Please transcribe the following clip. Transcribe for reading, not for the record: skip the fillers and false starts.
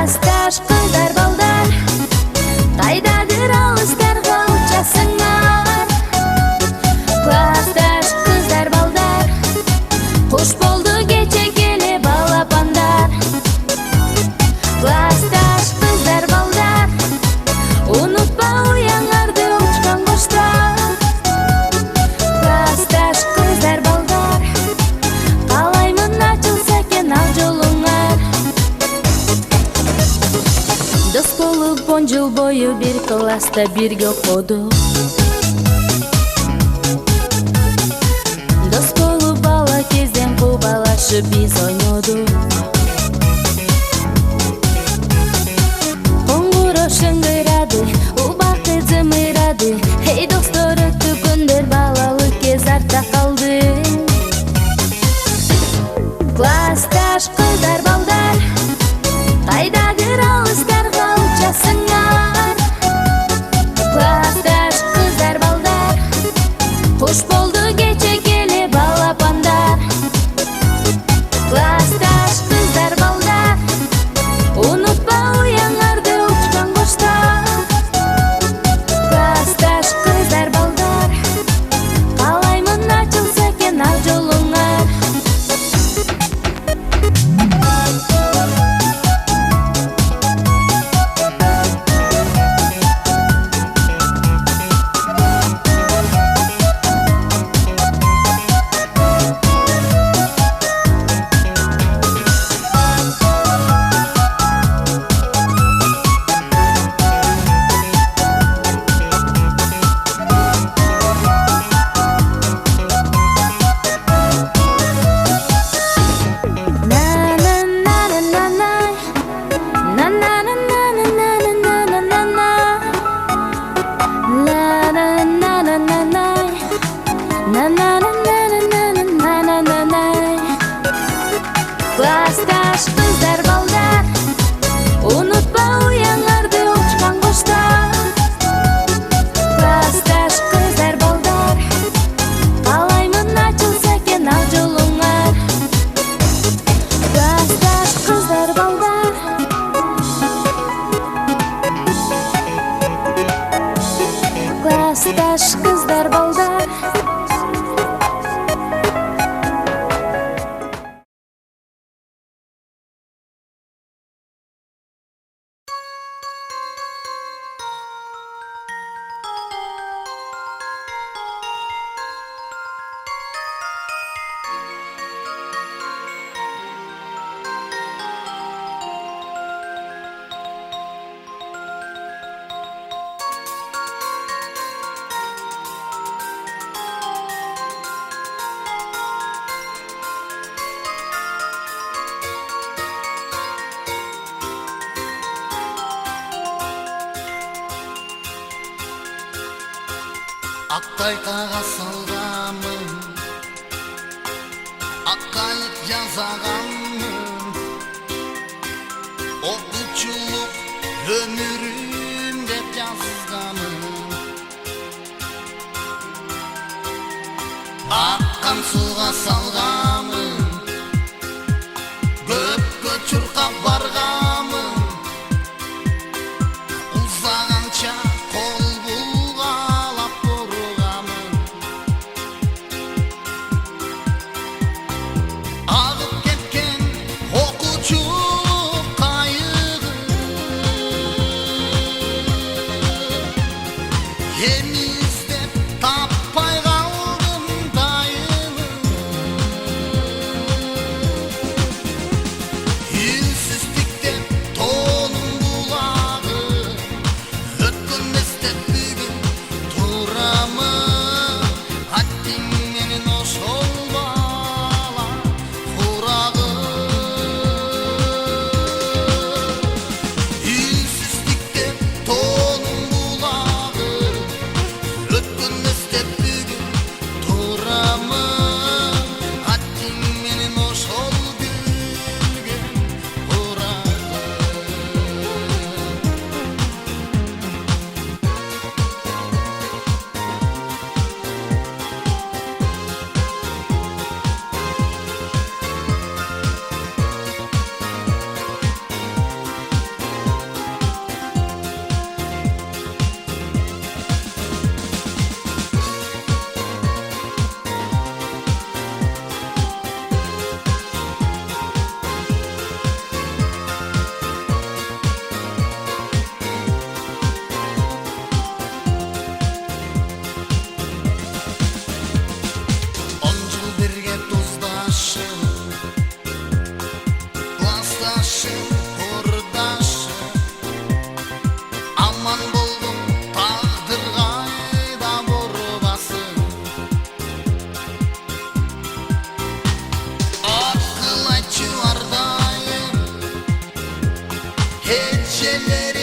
Классташ кыздар балдар, кайдадыр алыстарга учасыңар. Классташ кыздар балдар, куш болду кече келе балапандар. Классташ кыздар балдар, унутпа уяңарды учкан коштар. Классташ кыздар балдар, каалаймын ачылса экен ал жолуңар. Дос болуп 10 жыл бою бир класста бирге окудук. Дос болуп бала кезден кубалашып биз ойнодук. Коңгуроо шыңгырады, убакыт зымырады. Эй достор, өттү күндөр, балалык кез артта калды. Классташ кыздар балдар, кайдадыр алыстарга учасыңар. Классташ кыздар балдар, куш болду кече келе балапандар. Классташ кыздар балдар, унутпа уяңарды учкан коштар. Классташ кыздар балдар, каалаймын ачылса экен ал жолуңар. Классташ кыздар балдар, унутпа уяңарды учкан коштар. Классташ кыздар балдар, каалаймын ачылса экен ал жолуңар. Классташ кыздар балдар, классташ кыздар балдар. Актай кагаз салганмын, ак кайык жасаганмын. Окуучулук өмүрүм деп жазганмын. Аккан сууга салганмын, көпкө чуркап барганмын. Узаганча кол булгалап турганмын. Агып кеткен окуучу кайыгы, эми издеп таппай калдым дайыны. Hecceleri